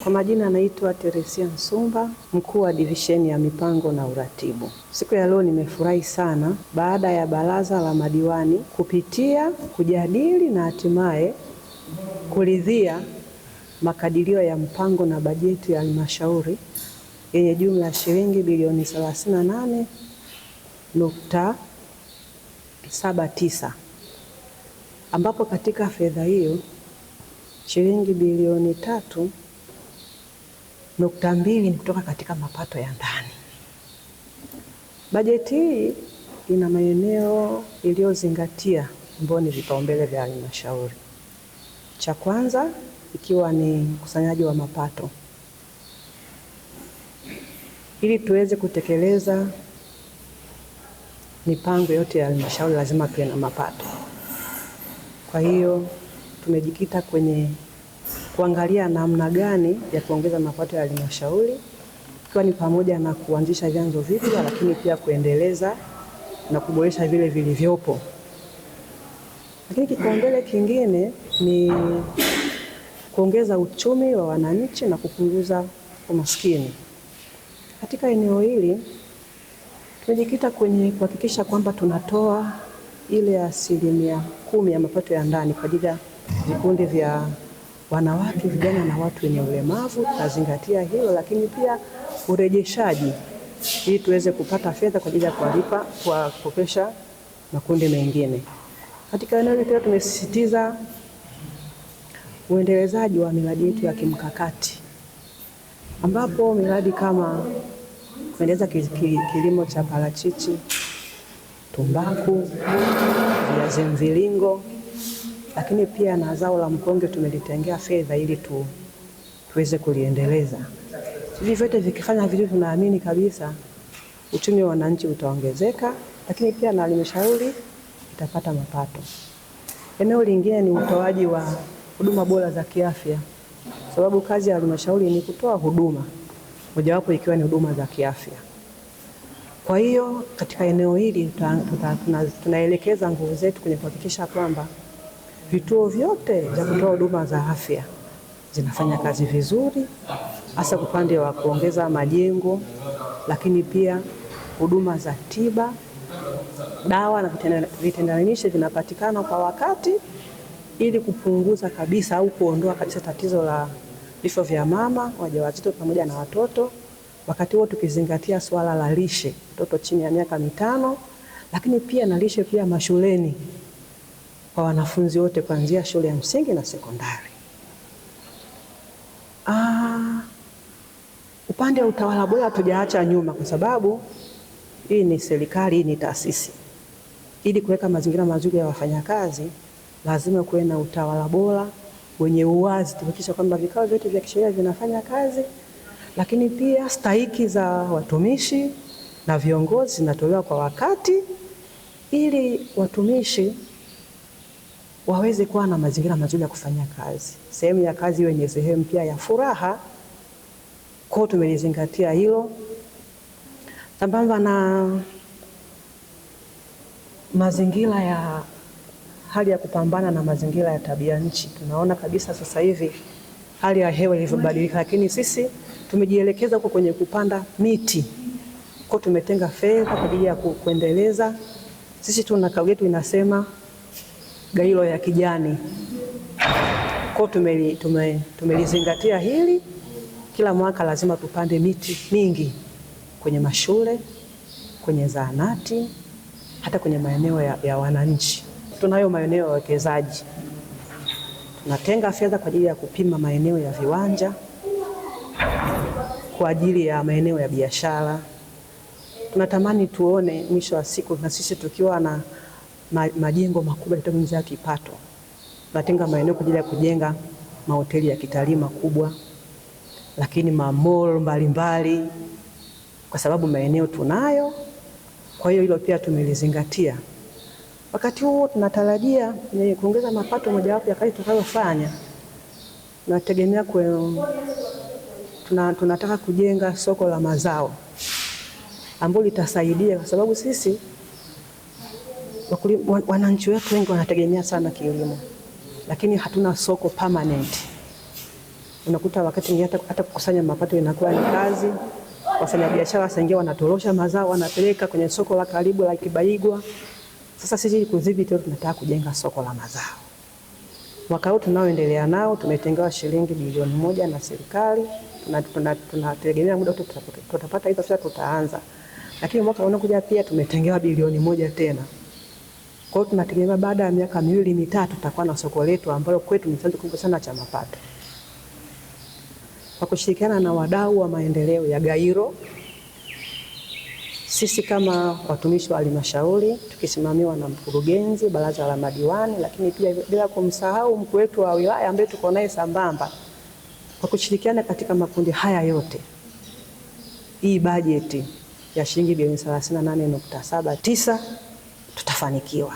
Kwa majina anaitwa Teresia Nsumba, mkuu wa divisheni ya mipango na uratibu. Siku ya leo nimefurahi sana baada ya baraza la madiwani kupitia, kujadili na hatimaye kuridhia makadirio ya mpango na bajeti ya halmashauri yenye jumla ya shilingi bilioni 38.79, ambapo katika fedha hiyo shilingi bilioni 3.2 ni kutoka katika mapato ya ndani. Bajeti hii ina maeneo iliyozingatia ambayo ni vipaumbele vya halmashauri. Cha kwanza ikiwa ni ukusanyaji wa mapato. Ili tuweze kutekeleza mipango yote ya halmashauri lazima tuwe na mapato. Kwa hiyo tumejikita kwenye kuangalia namna gani ya kuongeza mapato ya halmashauri, ikiwa ni pamoja na kuanzisha vyanzo vipya, lakini pia kuendeleza na kuboresha vile vilivyopo. Lakini kipaumbele kingine ni kuongeza uchumi wa wananchi na kupunguza umaskini. Katika eneo hili tumejikita kwenye kuhakikisha kwamba tunatoa ile 10% ya mapato ya ndani kwa ajili ya vikundi vya wanawake, vijana na watu wenye ulemavu. Tunazingatia hilo, lakini pia urejeshaji ili tuweze kupata fedha kwa ajili ya kuwakopesha makundi mengine. Katika eneo hili pia tumesisitiza uendelezaji wa miradi yetu ya kimkakati, ambapo miradi kama kuendeleza kilimo cha parachichi, tumbaku, viazi mviringo, lakini pia na zao la mkonge tumelitengea fedha ili tuweze kuliendeleza. Hivi vyote vikifanya vizuri, tunaamini kabisa uchumi wa wananchi utaongezeka, lakini pia na halmashauri itapata mapato. Eneo lingine ni utoaji wa huduma bora za kiafya, sababu kazi ya halmashauri ni kutoa huduma, mojawapo ikiwa ni huduma za kiafya. Kwa hiyo katika eneo hili tunaelekeza nguvu zetu kwenye kuhakikisha kwamba vituo vyote vya kutoa huduma za afya zinafanya kazi vizuri, hasa upande wa kuongeza majengo, lakini pia huduma za tiba, dawa na vitendanishi vinapatikana kwa wakati, ili kupunguza kabisa au kuondoa kabisa tatizo la vifo vya mama wajawazito pamoja na watoto, wakati huo tukizingatia swala la lishe mtoto chini ya miaka 5, lakini pia na lishe pia mashuleni kwa wanafunzi wote kuanzia shule ya msingi na sekondari. Upande wa utawala bora hatujaacha nyuma, kwa sababu hii ni serikali, hii ni taasisi. Ili kuweka mazingira mazuri ya wafanyakazi, lazima kuwe na utawala bora wenye uwazi, tuhakikisha kwamba vikao vyote vya kisheria vinafanya kazi, lakini pia stahiki za watumishi na viongozi zinatolewa kwa wakati, ili watumishi waweze kuwa na mazingira mazuri ya kufanya kazi. Sehemu ya kazi iwe ni sehemu pia ya furaha. Kwa tumelizingatia hilo, sambamba na mazingira ya hali ya kupambana na mazingira ya tabia nchi. Tunaona kabisa sasa hivi hali ya hewa ilivyobadilika, lakini sisi tumejielekeza huko kwenye kupanda miti. Kwa tumetenga fedha kwa ajili ya kuendeleza. Sisi tuna kauli yetu inasema gailo ya kijani. Kwa tumelizingatia hili, kila mwaka lazima tupande miti mingi kwenye mashule, kwenye zahanati, hata kwenye maeneo ya wananchi. Tunayo maeneo ya uwekezaji. Tunatenga fedha kwa ajili ya kupima maeneo ya viwanja, kwa ajili ya maeneo ya biashara. Tunatamani tuone mwisho wa siku na sisi tukiwa na majengo makubwa yataongeza kipato. Tunatenga maeneo kwa ajili ya kujenga mahoteli ya kitalii makubwa, lakini mall mbalimbali, kwa sababu maeneo tunayo. Kwa hiyo hilo pia tumelizingatia. Wakati huo tunatarajia kuongeza mapato. Mojawapo ya kazi tutakayofanya, tunategemea tunataka kujenga soko la mazao ambalo litasaidia, kwa sababu sisi wananchi wetu wengi wanategemea sana kilimo, lakini hatuna soko permanent. unakuta wakati mwingine hata kukusanya mapato inakuwa ni kazi. Wafanyabiashara wasaingia wanatorosha mazao wanapeleka kwenye soko la karibu la Kibaigwa. Sasa sisi kudhibiti, tunataka kujenga soko la mazao. Mwaka huu tunaoendelea nao tumetengewa shilingi bilioni 1 na serikali. Tunategemea muda tutapata hizo fedha tutaanza. Lakini mwaka unaokuja pia tumetengewa bilioni 1 tena. Kwa hiyo tunategemea baada ya miaka 2-3 tutakuwa na soko letu ambalo kwetu ni chanzo kikubwa sana cha mapato. Kwa kushirikiana na wadau wa maendeleo ya Gairo, sisi kama watumishi wa halmashauri tukisimamiwa na mkurugenzi, baraza la madiwani, lakini pia bila kumsahau mkuu wetu wa wilaya ambaye tuko naye sambamba, kwa kushirikiana katika makundi haya yote, hii bajeti ya shilingi bilioni 38.79 tutafanikiwa.